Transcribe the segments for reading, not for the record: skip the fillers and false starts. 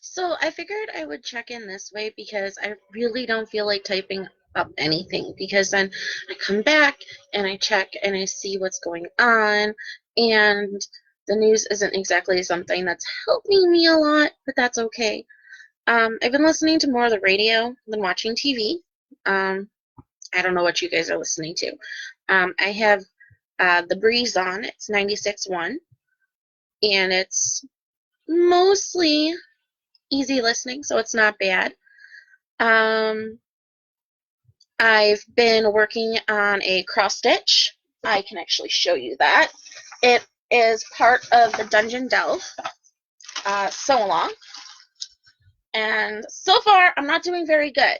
So I figured I would check in this way because I really don't feel like typing up anything because then I come back and I check and I see what's going on, and the news isn't exactly something that's helping me a lot, but that's okay. I've been listening to more of the radio than watching TV. I don't know what you guys are listening to. I have The Breeze on. It's 96.1, and it's mostly easy listening, so it's not bad. Um, I've been working on a cross stitch. I can actually show you that. It is part of the Dungeon Delve sew along, and so far I'm not doing very good,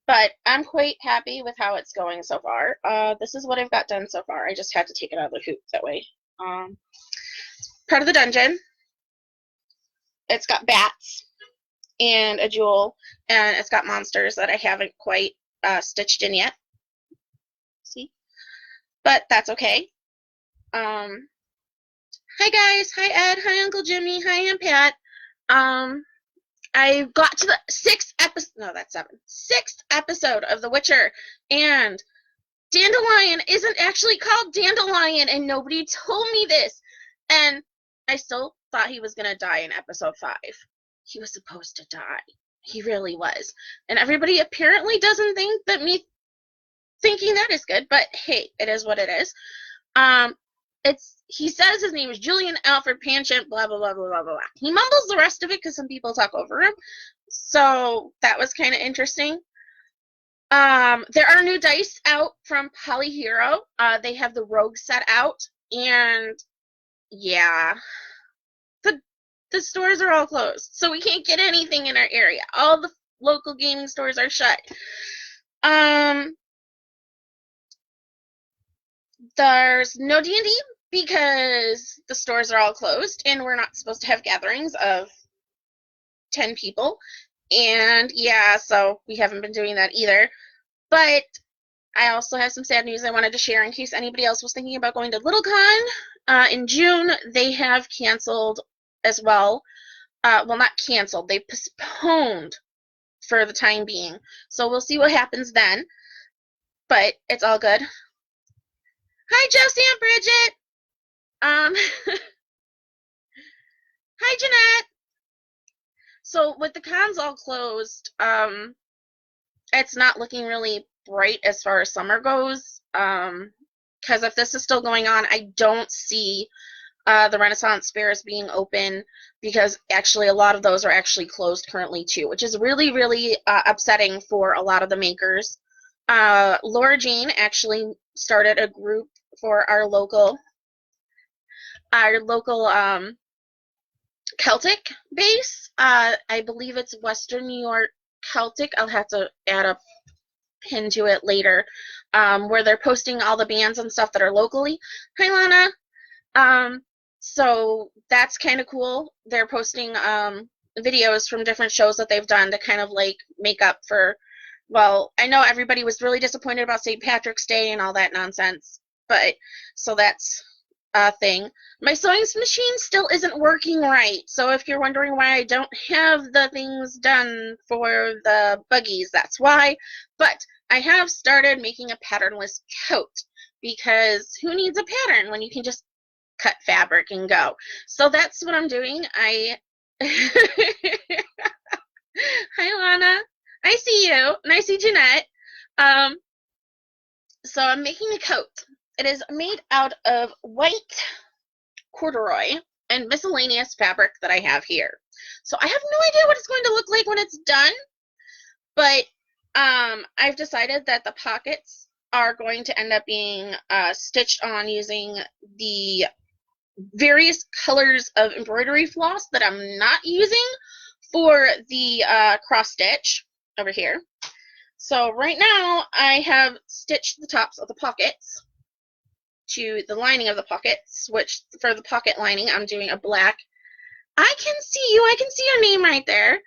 but I'm quite happy with how it's going so far. This is what I've got done so far. I just had to take it out of the hoop that way. Part of the dungeon. It's got bats and a jewel, and it's got monsters that I haven't quite stitched in yet. See? But that's okay. Hi guys, hi Ed, hi Uncle Jimmy, hi Aunt Pat. I got to the sixth episode of The Witcher, and Dandelion isn't actually called Dandelion, and nobody told me this. And I still thought he was gonna die in episode 5. He was supposed to die. He really was. And everybody apparently doesn't think that me thinking that is good, but hey, it is what it is. He says his name is Julian Alfred Panchant, blah blah blah blah blah blah. He mumbles the rest of it because some people talk over him. So that was kind of interesting. There are new dice out from Polyhero. They have the Rogue set out, and yeah, the stores are all closed, so we can't get anything in our area. All the local gaming stores are shut. There's no D&D because the stores are all closed, and we're not supposed to have gatherings of 10 people. And yeah, so we haven't been doing that either. But I also have some sad news I wanted to share in case anybody else was thinking about going to LittleCon. In June, they have canceled as well. Well, not canceled. They postponed for the time being. So we'll see what happens then. But it's all good. Hi, Josie and Bridget. Hi, Jeanette. So with the cons all closed, it's not looking really bright as far as summer goes. Because if this is still going on, I don't see the Renaissance fairs being open, because actually a lot of those are actually closed currently too, which is really, really upsetting for a lot of the makers. Laura Jean actually started a group for our local Celtic base. I believe it's Western New York Celtic. I'll have to add a pin to it later, where they're posting all the bands and stuff that are locally. Hi, Lana. So that's kind of cool. They're posting videos from different shows that they've done to kind of like make up for, well, I know everybody was really disappointed about St. Patrick's Day and all that nonsense, but so that's a thing. My sewing machine still isn't working right, so if you're wondering why I don't have the things done for the buggies, that's why. But I have started making a patternless coat, because who needs a pattern when you can just cut fabric and go? So that's what I'm doing. Hi, Lana. I see you, and I see Jeanette. So I'm making a coat. It is made out of white corduroy and miscellaneous fabric that I have here. So I have no idea what it's going to look like when it's done, but I've decided that the pockets are going to end up being stitched on using the various colors of embroidery floss that I'm not using for the cross stitch over here. So right now I have stitched the tops of the pockets to the lining of the pockets, which for the pocket lining I'm doing a black. I can see you. I can see your name right there.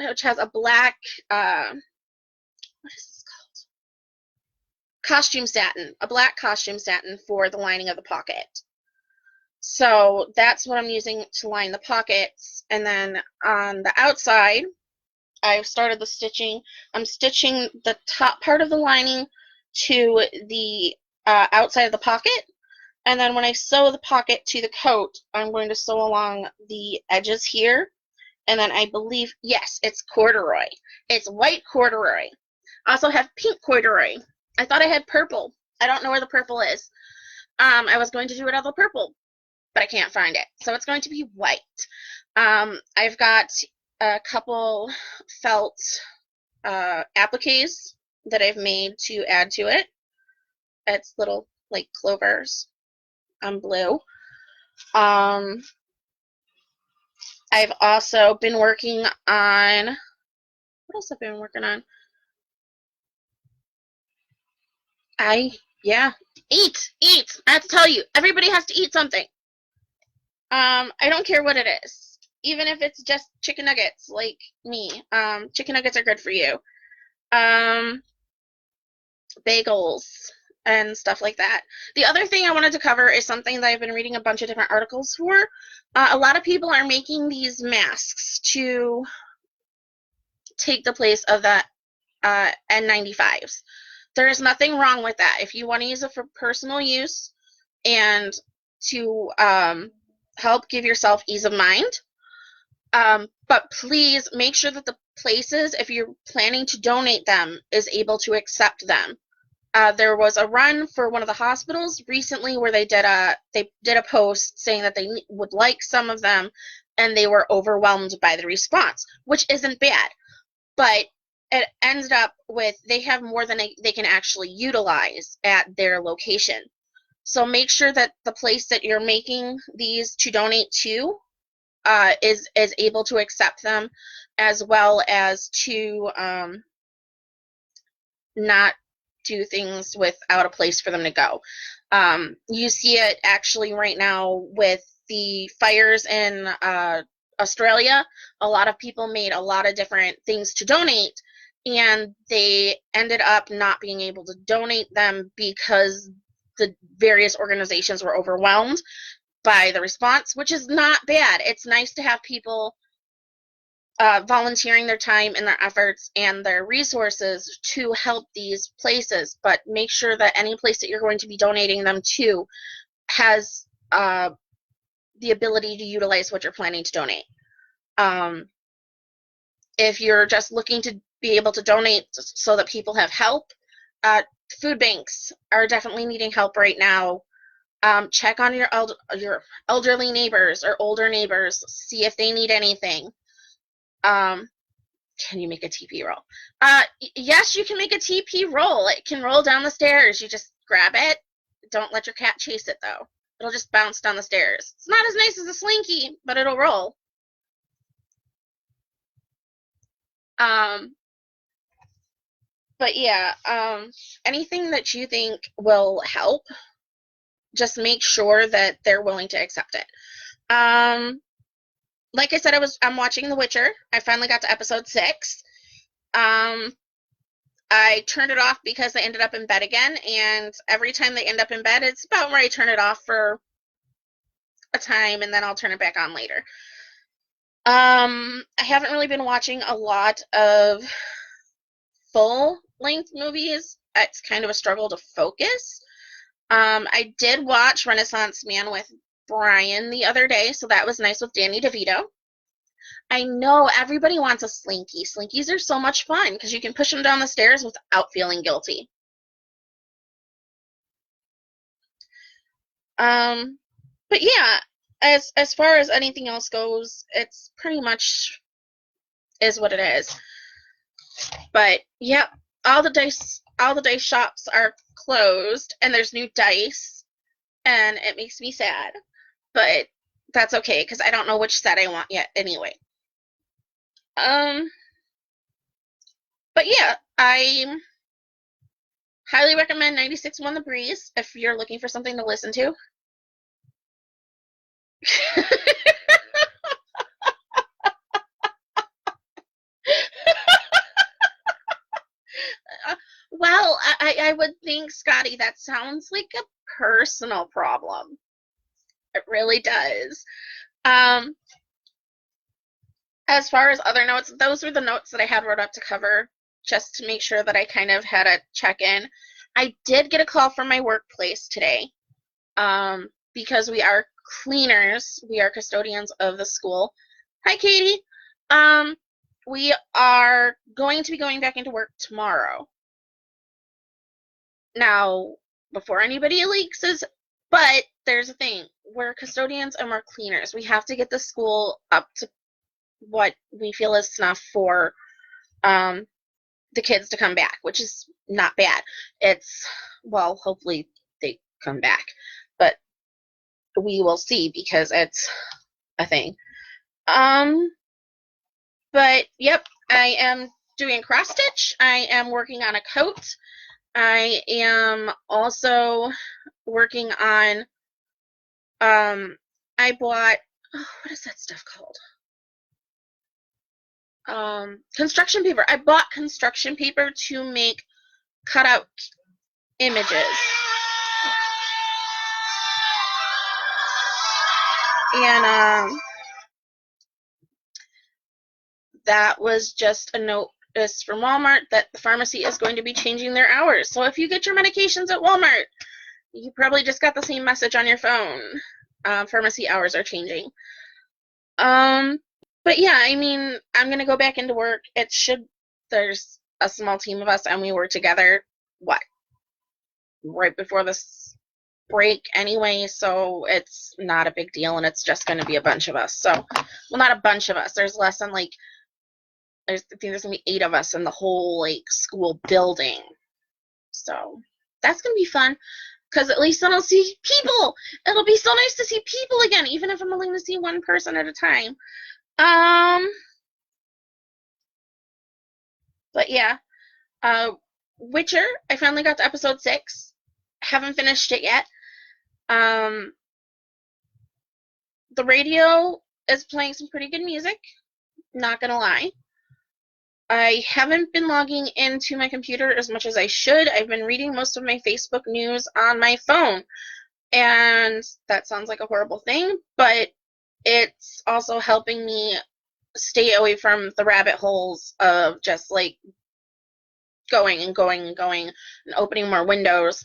Which has a black what is this called? Costume satin. A black costume satin for the lining of the pocket. So that's what I'm using to line the pockets. And then on the outside, I've started the stitching. I'm stitching the top part of the lining to the outside of the pocket. And then when I sew the pocket to the coat, I'm going to sew along the edges here. And then I believe, yes, it's corduroy. It's white corduroy. I also have pink corduroy. I thought I had purple. I don't know where the purple is. I was going to do it out of purple, but I can't find it. So it's going to be white. I've got a couple felt appliques that I've made to add to it. It's little like clovers on blue. I've also been working on, what else have I been working on? Eat. I have to tell you, everybody has to eat something. I don't care what it is. Even if it's just chicken nuggets, like me. Chicken nuggets are good for you. Bagels and stuff like that. The other thing I wanted to cover is something that I've been reading a bunch of different articles for. A lot of people are making these masks to take the place of the N95s. There is nothing wrong with that. If you want to use it for personal use and to help give yourself ease of mind, but please make sure that the places, if you're planning to donate them, is able to accept them. There was a run for one of the hospitals recently where they did a post saying that they would like some of them, and they were overwhelmed by the response, which isn't bad. But it ended up with they have more than they can actually utilize at their location. So make sure that the place that you're making these to donate to is able to accept them, as well as to not do things without a place for them to go. You see it actually right now with the fires in Australia. A lot of people made a lot of different things to donate, and they ended up not being able to donate them because the various organizations were overwhelmed by the response, which is not bad. It's nice to have people volunteering their time and their efforts and their resources to help these places, but make sure that any place that you're going to be donating them to has the ability to utilize what you're planning to donate. If you're just looking to be able to donate so that people have help, food banks are definitely needing help right now. Check on your elderly neighbors or older neighbors, see if they need anything. Can you make a TP roll? Yes, you can make a TP roll. It can roll down the stairs. You just grab it. Don't let your cat chase it, though. It'll just bounce down the stairs. It's not as nice as a slinky, but it'll roll. But yeah, anything that you think will help, just make sure that they're willing to accept it. Like I said, I'm watching The Witcher. I finally got to episode 6. I turned it off because I ended up in bed again, and every time they end up in bed, it's about where I turn it off for a time, and then I'll turn it back on later. I haven't really been watching a lot of full-length movies. It's kind of a struggle to focus. I did watch Renaissance Man with Brian the other day, so that was nice with Danny DeVito. I know everybody wants a Slinky. Slinkies are so much fun because you can push them down the stairs without feeling guilty. But yeah, as far as anything else goes, it's pretty much is what it is. But yep, all the dice shops are closed, and there's new dice, and it makes me sad. But that's okay because I don't know which set I want yet anyway. But yeah, I highly recommend 96.1 The Breeze if you're looking for something to listen to. Well, I would think, Scotty, that sounds like a personal problem. It really does. Um, as far as other notes, those were the notes that I had wrote up to cover, just to make sure that I kind of had a check-in. I did get a call from my workplace today, because we are cleaners, we are custodians of the school. Hi, Katie. We are going to be going back into work tomorrow. Now, before anybody leaks is, but there's a thing. We're custodians and we're cleaners. We have to get the school up to what we feel is snuff for the kids to come back, which is not bad. It's, well, hopefully they come back, but we will see because it's a thing. But yep, I am doing cross stitch. I am working on a coat. I am also working on, I bought, what is that stuff called? Construction paper. I bought construction paper to make cutout images. And that was just a notice from Walmart that the pharmacy is going to be changing their hours. So if you get your medications at Walmart, you probably just got the same message on your phone. Pharmacy hours are changing. But yeah, I mean, I'm going to go back into work. There's a small team of us, and we were together, right before this break anyway, so it's not a big deal, and it's just going to be a bunch of us. So, well, not a bunch of us. There's less than, I think there's going to be 8 of us in the whole, school building. So, that's going to be fun, because at least then I'll see people. It'll be so nice to see people again, even if I'm only going to see one person at a time. But yeah, Witcher, I finally got to episode 6. Haven't finished it yet. The radio is playing some pretty good music, not gonna lie. I haven't been logging into my computer as much as I should. I've been reading most of my Facebook news on my phone, and that sounds like a horrible thing, but it's also helping me stay away from the rabbit holes of just going and going and going and opening more windows,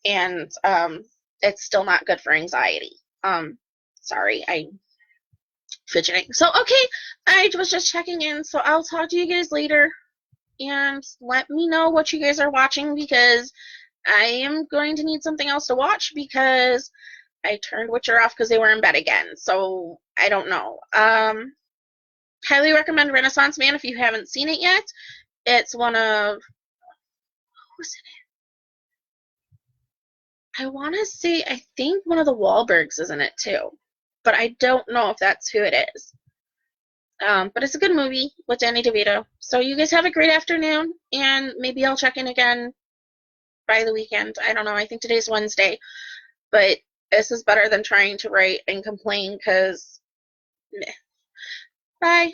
and it's still not good for anxiety. Sorry, I'm fidgeting. So, okay, I was just checking in, so I'll talk to you guys later, and let me know what you guys are watching, because I am going to need something else to watch, because I turned Witcher off because they were in bed again, so I don't know. Highly recommend Renaissance Man if you haven't seen it yet. It's one of, who's in it? I want to say, I think one of the Wahlbergs is in it too, but I don't know if that's who it is. But it's a good movie with Danny DeVito. So you guys have a great afternoon, and maybe I'll check in again by the weekend. I don't know. I think today's Wednesday, but this is better than trying to write and complain, because, meh. Bye.